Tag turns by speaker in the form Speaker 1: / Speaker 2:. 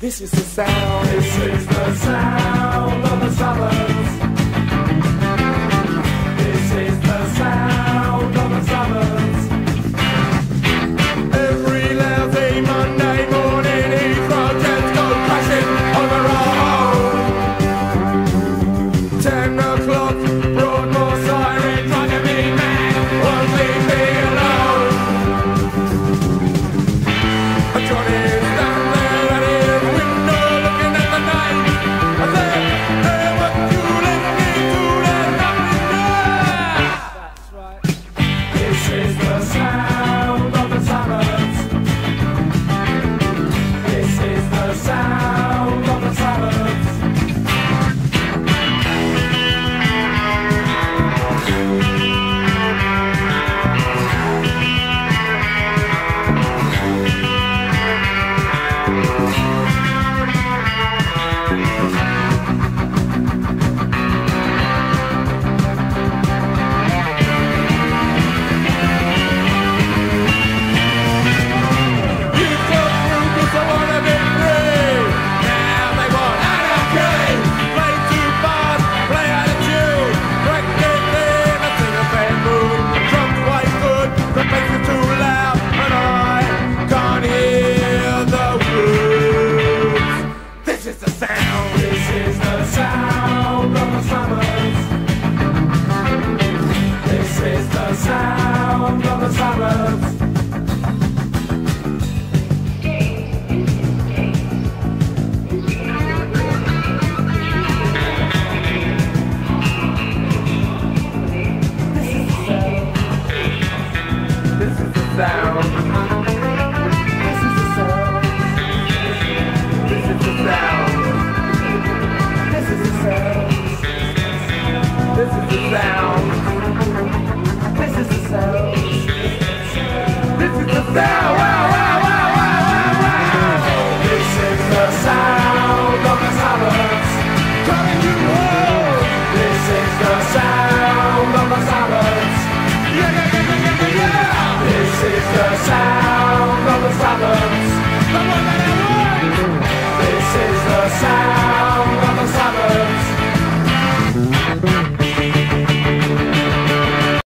Speaker 1: This is the sound. This is the sound of the suburbs. This is the sound of the suburbs. Every lousy Monday morning, Heathrow jets go crashing over our home. 10 o'clock, Broadmoor siren driving me mad. Won't leave me alone. Johnny's down there at his window looking at the night. I said, hey, what you listening to? There's nothing there. That's right. This is the sound of the suburbs. This is the sound of the suburbs. This is the sound. This is the sound of the suburbs. This is the sound of the suburbs. This is the sound. This is the sound. This is the sound. This is the sound. This is the sound. This is the sound. This is the sound.